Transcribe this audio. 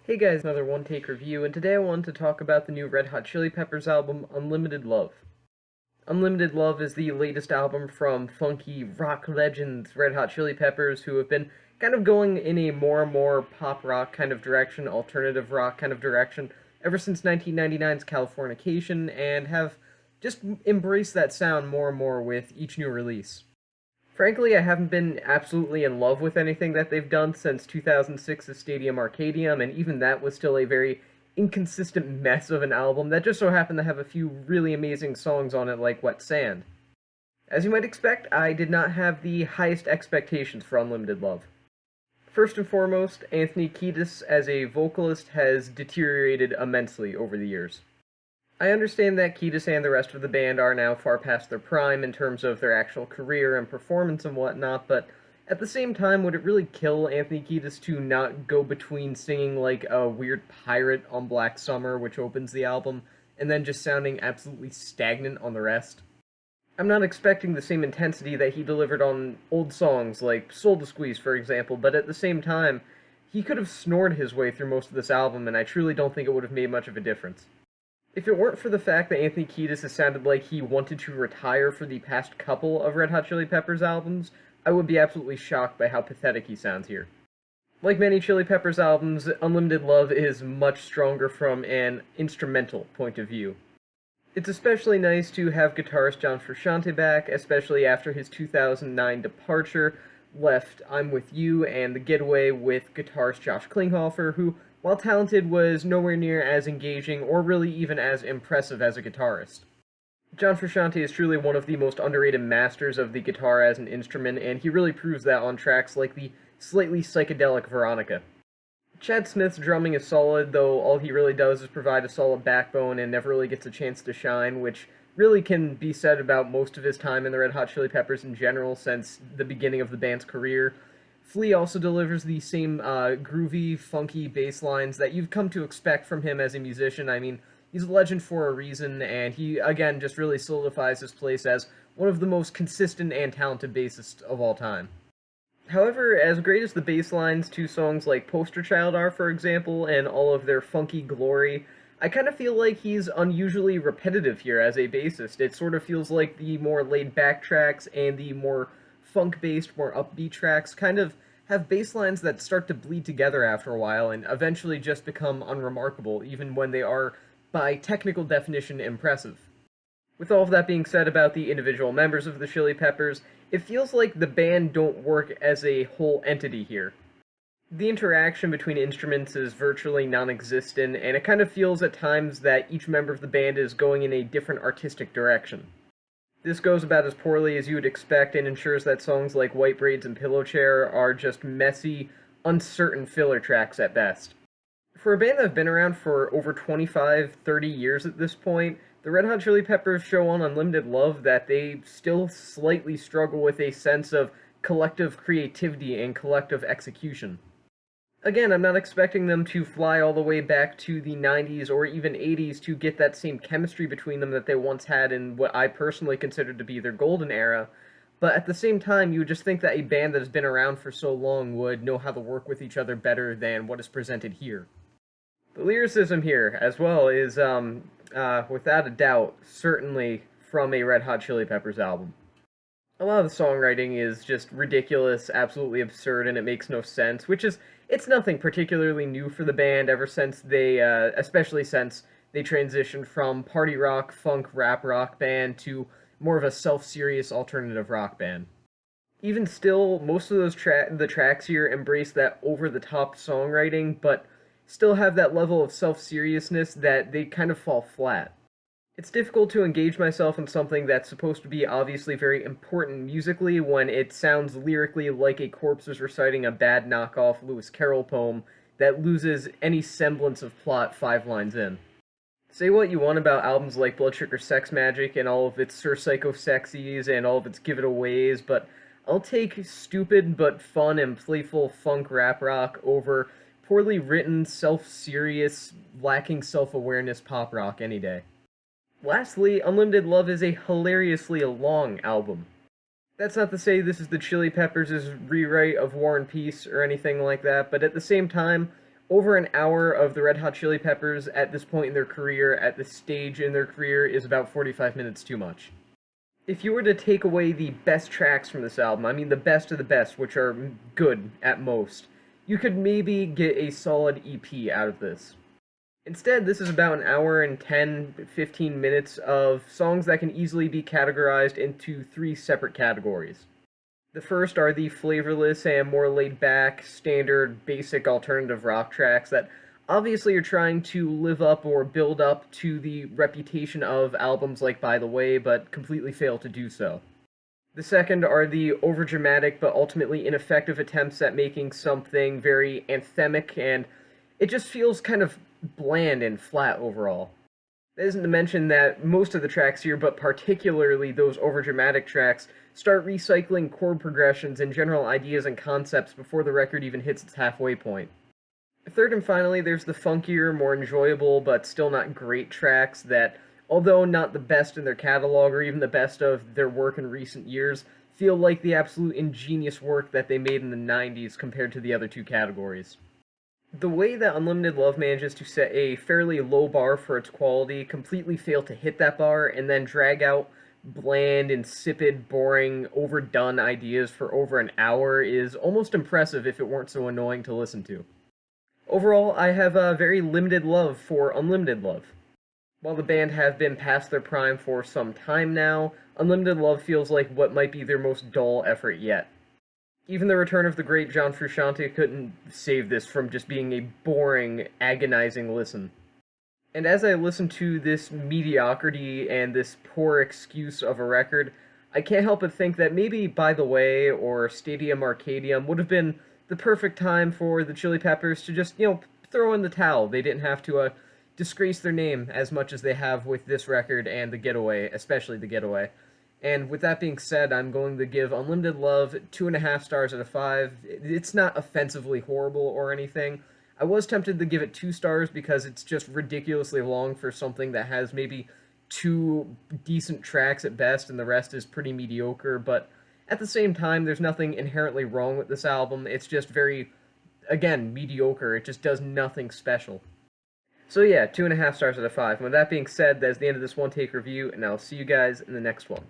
Hey guys, another one-take review, and today I wanted to talk about the new Red Hot Chili Peppers album, Unlimited Love. Unlimited Love is the latest album from funky rock legends Red Hot Chili Peppers, who have been kind of going in a more and more pop rock kind of direction, alternative rock kind of direction, ever since 1999's Californication, and have just embraced that sound more and more with each new release. Frankly, I haven't been absolutely in love with anything that they've done since 2006's Stadium Arcadium, and even that was still a very inconsistent mess of an album that just so happened to have a few really amazing songs on it, like Wet Sand. As you might expect, I did not have the highest expectations for Unlimited Love. First and foremost, Anthony Kiedis as a vocalist has deteriorated immensely over the years. I understand that Kiedis and the rest of the band are now far past their prime in terms of their actual career and performance and whatnot, but at the same time, would it really kill Anthony Kiedis to not go between singing like a weird pirate on Black Summer, which opens the album, and then just sounding absolutely stagnant on the rest? I'm not expecting the same intensity that he delivered on old songs like Soul to Squeeze, for example, but at the same time, he could have snored his way through most of this album, and I truly don't think it would have made much of a difference. If it weren't for the fact that Anthony Kiedis has sounded like he wanted to retire for the past couple of Red Hot Chili Peppers albums, I would be absolutely shocked by how pathetic he sounds here. Like many Chili Peppers albums, Unlimited Love is much stronger from an instrumental point of view. It's especially nice to have guitarist John Frusciante back, especially after his 2009 departure left I'm With You and The Getaway with guitarist Josh Klinghoffer, who, while talented, was nowhere near as engaging or really even as impressive as a guitarist. John Frusciante is truly one of the most underrated masters of the guitar as an instrument, and he really proves that on tracks like the slightly psychedelic Veronica. Chad Smith's drumming is solid, though all he really does is provide a solid backbone and never really gets a chance to shine, which really can be said about most of his time in the Red Hot Chili Peppers in general since the beginning of the band's career. Flea also delivers the same groovy, funky bass lines that you've come to expect from him as a musician. I mean, he's a legend for a reason, and he, again, just really solidifies his place as one of the most consistent and talented bassists of all time. However, as great as the bass lines to songs like Poster Child are, for example, and all of their funky glory, I kind of feel like he's unusually repetitive here as a bassist. It sort of feels like the more laid-back tracks and the more funk-based, more upbeat tracks kind of have bass lines that start to bleed together after a while and eventually just become unremarkable, even when they are, by technical definition, impressive. With all of that being said about the individual members of the Chili Peppers, it feels like the band don't work as a whole entity here. The interaction between instruments is virtually non-existent, and it kind of feels at times that each member of the band is going in a different artistic direction. This goes about as poorly as you would expect and ensures that songs like White Braids and Pillow Chair are just messy, uncertain filler tracks at best. For a band that have been around for over 25, 30 years at this point, the Red Hot Chili Peppers show on Unlimited Love that they still slightly struggle with a sense of collective creativity and collective execution. Again, I'm not expecting them to fly all the way back to the 90s or even 80s to get that same chemistry between them that they once had in what I personally consider to be their golden era, but at the same time, you would just think that a band that has been around for so long would know how to work with each other better than what is presented here. The lyricism here, as well, is, without a doubt, certainly from a Red Hot Chili Peppers album. A lot of the songwriting is just ridiculous, absolutely absurd, and it makes no sense, which is, it's nothing particularly new for the band ever since they, especially since they transitioned from party rock, funk, rap rock band to more of a self-serious alternative rock band. Even still, most of those the tracks here embrace that over-the-top songwriting, but still have that level of self-seriousness that they kind of fall flat. It's difficult to engage myself in something that's supposed to be obviously very important musically when it sounds lyrically like a corpse is reciting a bad knockoff Lewis Carroll poem that loses any semblance of plot 5 lines in. Say what you want about albums like Blood Sugar Sex Magic and all of its Sir Psycho Sexies and all of its Give It Aways, but I'll take stupid but fun and playful funk rap rock over poorly written, self-serious, lacking self-awareness pop rock any day. Lastly, Unlimited Love is a hilariously long album. That's not to say this is the Chili Peppers' rewrite of War and Peace or anything like that, but at the same time, Over an hour of the Red Hot Chili Peppers at this point in their career, at this stage in their career, is about 45 minutes too much. If you were to take away the best tracks from this album, I mean the best of the best, which are good at most, you could maybe get a solid EP out of this. Instead, this is about an hour and 10, 15 minutes of songs that can easily be categorized into three separate categories. The first are the flavorless and more laid back, standard, basic alternative rock tracks that obviously are trying to live up or build up to the reputation of albums like By the Way, but completely fail to do so. The second are the overdramatic but ultimately ineffective attempts at making something very anthemic, and it just feels kind of bland and flat overall. That isn't to mention that most of the tracks here, but particularly those overdramatic tracks, start recycling chord progressions and general ideas and concepts before the record even hits its halfway point. Third and finally, there's the funkier, more enjoyable, but still not great tracks that, although not the best in their catalog or even the best of their work in recent years, feel like the absolute ingenious work that they made in the 90s compared to the other two categories. The way that Unlimited Love manages to set a fairly low bar for its quality, completely fail to hit that bar, and then drag out bland, insipid, boring, overdone ideas for over an hour is almost impressive if it weren't so annoying to listen to. Overall, I have a very limited love for Unlimited Love. While the band have been past their prime for some time now, Unlimited Love feels like what might be their most dull effort yet. Even the return of the great John Frusciante couldn't save this from just being a boring, agonizing listen. And as I listen to this mediocrity and this poor excuse of a record, I can't help but think that maybe By the Way or Stadium Arcadium would have been the perfect time for the Chili Peppers to just, throw in the towel. They didn't have to disgrace their name as much as they have with this record and The Getaway, especially The Getaway. And with that being said, I'm going to give Unlimited Love 2.5 stars out of 5. It's not offensively horrible or anything. I was tempted to give it 2 stars because it's just ridiculously long for something that has maybe 2 decent tracks at best and the rest is pretty mediocre, but at the same time, there's nothing inherently wrong with this album. It's just very, again, mediocre. It just does nothing special. So yeah, 2.5 stars out of 5. And with that being said, that's the end of this one-take review, and I'll see you guys in the next one.